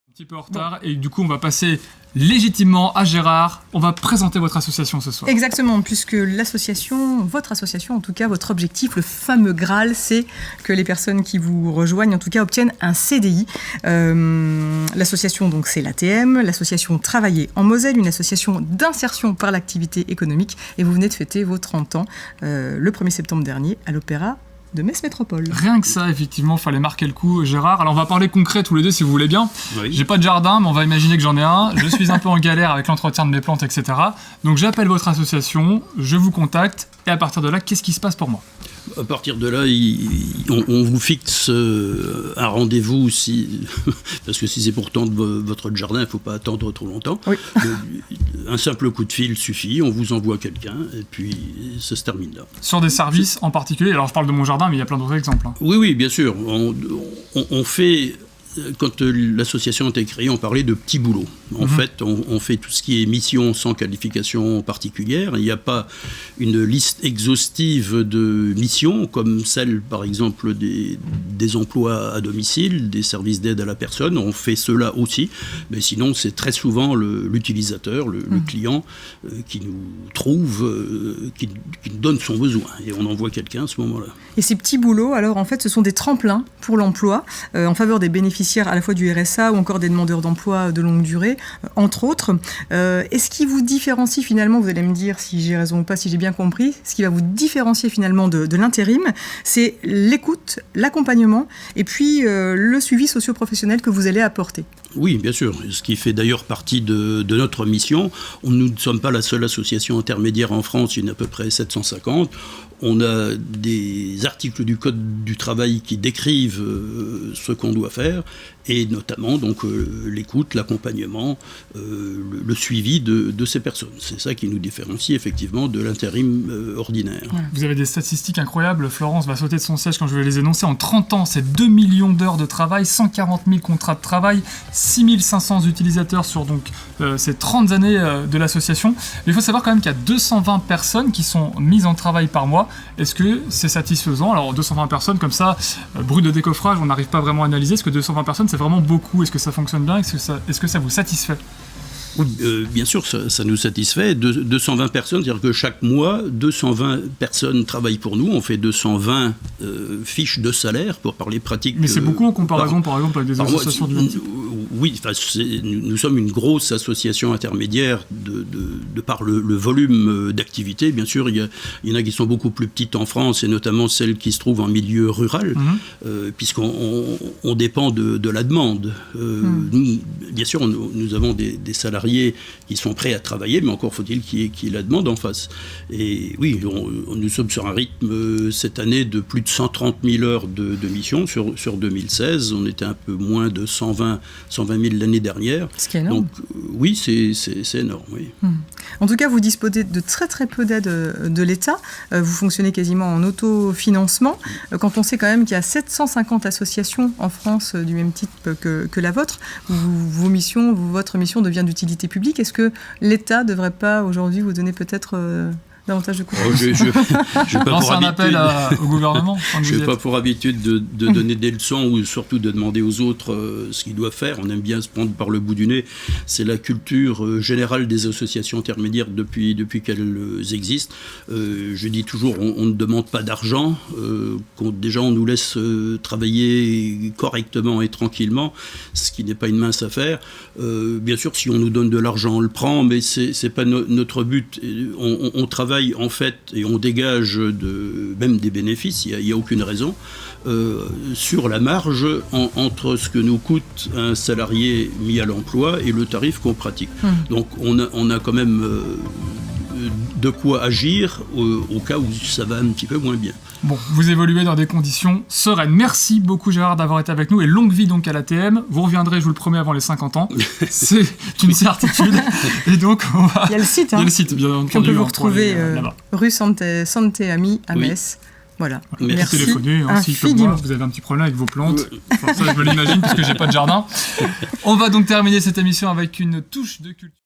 Un petit peu en retard et du coup on va passer légitimement à Gérard. On va présenter votre association ce soir. Exactement, puisque l'association, votre association en tout cas, votre objectif, le fameux Graal, c'est que les personnes qui vous rejoignent en tout cas obtiennent un CDI. L'association donc c'est l'ATM, l'association Travailler en Moselle, une association d'insertion par l'activité économique et vous venez de fêter vos 30 ans le 1er septembre dernier à l'Opéra de Metz Métropole. Rien que ça, effectivement, fallait marquer le coup, Gérard. Alors on va parler concret tous les deux si vous voulez bien. Oui. J'ai pas de jardin, mais on va imaginer que j'en ai un. Je suis un peu en galère avec l'entretien de mes plantes, etc. Donc j'appelle votre association, je vous contacte, et à partir de là, qu'est-ce qui se passe pour moi ? À partir de là, on vous fixe un rendez-vous, parce que si c'est pour tendre votre jardin, il ne faut pas attendre trop longtemps. Oui. Un simple coup de fil suffit, on vous envoie quelqu'un, et puis ça se termine là. Sur des services en particulier, alors je parle de mon jardin, mais il y a plein d'autres exemples. Oui, bien sûr. On fait... Quand l'association a été créée, on parlait de petits boulots. En fait, on fait tout ce qui est mission sans qualification particulière. Il n'y a pas une liste exhaustive de missions, comme celle, par exemple, des emplois à domicile, des services d'aide à la personne. On fait cela aussi. Mais sinon, c'est très souvent l'utilisateur, le client, qui nous trouve, qui nous donne son besoin. Et on envoie quelqu'un à ce moment-là. Et ces petits boulots, alors en fait, ce sont des tremplins pour l'emploi, en faveur des bénéficiaires à la fois du RSA ou encore des demandeurs d'emploi de longue durée, entre autres. Et ce qui vous différencie finalement, vous allez me dire si j'ai raison ou pas, si j'ai bien compris, ce qui va vous différencier finalement de l'intérim, c'est l'écoute, l'accompagnement et puis le suivi socio-professionnel que vous allez apporter. Oui, bien sûr, ce qui fait d'ailleurs partie de notre mission. Nous ne sommes pas la seule association intermédiaire en France, il y en a à peu près 750. On a des articles du Code du travail qui décrivent ce qu'on doit faire, et notamment donc l'écoute, l'accompagnement, le suivi de ces personnes. C'est ça qui nous différencie effectivement de l'intérim ordinaire. Ouais. Vous avez des statistiques incroyables. Florence va sauter de son siège quand je vais les énoncer. En 30 ans, c'est 2 millions d'heures de travail, 140 000 contrats de travail, 6 500 utilisateurs sur donc, ces 30 années de l'association. Mais il faut savoir quand même qu'il y a 220 personnes qui sont mises en travail par mois. Est-ce que c'est satisfaisant ? Alors 220 personnes comme ça, brut de décoffrage, on n'arrive pas vraiment à analyser. Est-ce que 220 personnes, c'est vraiment beaucoup ? Est-ce que ça fonctionne bien ? Est-ce que ça vous satisfait ? Oui, bien sûr, ça nous satisfait. 220 personnes, c'est-à-dire que chaque mois, 220 personnes travaillent pour nous. On fait 220 fiches de salaire pour parler pratique. Mais c'est beaucoup en comparaison, par exemple, avec des associations du même type. Oui, nous sommes une grosse association intermédiaire de par le volume d'activité. Bien sûr, il y en a qui sont beaucoup plus petites en France, et notamment celles qui se trouvent en milieu rural, puisqu'on dépend de la demande. Nous, bien sûr, nous avons des salariés qui sont prêts à travailler, mais encore faut-il qu'il y ait la demande en face. Et oui, nous sommes sur un rythme cette année de plus de 130 000 heures de mission sur 2016. On était un peu moins de 120 000 l'année dernière. Ce qui est énorme. Donc oui, c'est énorme. Oui. En tout cas, vous disposez de très très peu d'aide de l'État. Vous fonctionnez quasiment en autofinancement. Quand on sait quand même qu'il y a 750 associations en France du même type que la vôtre, votre mission devient d'utilité publique. Est-ce que l'État ne devrait pas aujourd'hui vous donner peut-être davantage de coups Lancer un appel au gouvernement. Je n'ai pas pour habitude de donner des leçons ou surtout de demander aux autres ce qu'ils doivent faire. On aime bien se prendre par le bout du nez. C'est la culture générale des associations intermédiaires depuis qu'elles existent. Je dis toujours, on ne demande pas d'argent. Déjà, on nous laisse travailler correctement et tranquillement, ce qui n'est pas une mince affaire. Bien sûr, si on nous donne de l'argent, on le prend, mais ce n'est pas notre but. On travaille en fait, et on dégage même des bénéfices, il n'y a aucune raison, sur la marge entre ce que nous coûte un salarié mis à l'emploi et le tarif qu'on pratique. Donc on a quand même de quoi agir au cas où ça va un petit peu moins bien. Bon, vous évoluez dans des conditions sereines. Merci beaucoup Gérard d'avoir été avec nous et longue vie donc à l'ATM. Vous reviendrez, je vous le promets, avant les 50 ans. C'est une certitude. Et donc on va... Il y a le site. Il y a le site, bien entendu. On peut vous retrouver rue Santé Ami à Metz. Voilà. Merci. Téléphoner, ainsi que moi, vous avez un petit problème avec vos plantes. Enfin, ça, je me l'imagine parce que j'ai pas de jardin. On va donc terminer cette émission avec une touche de culture.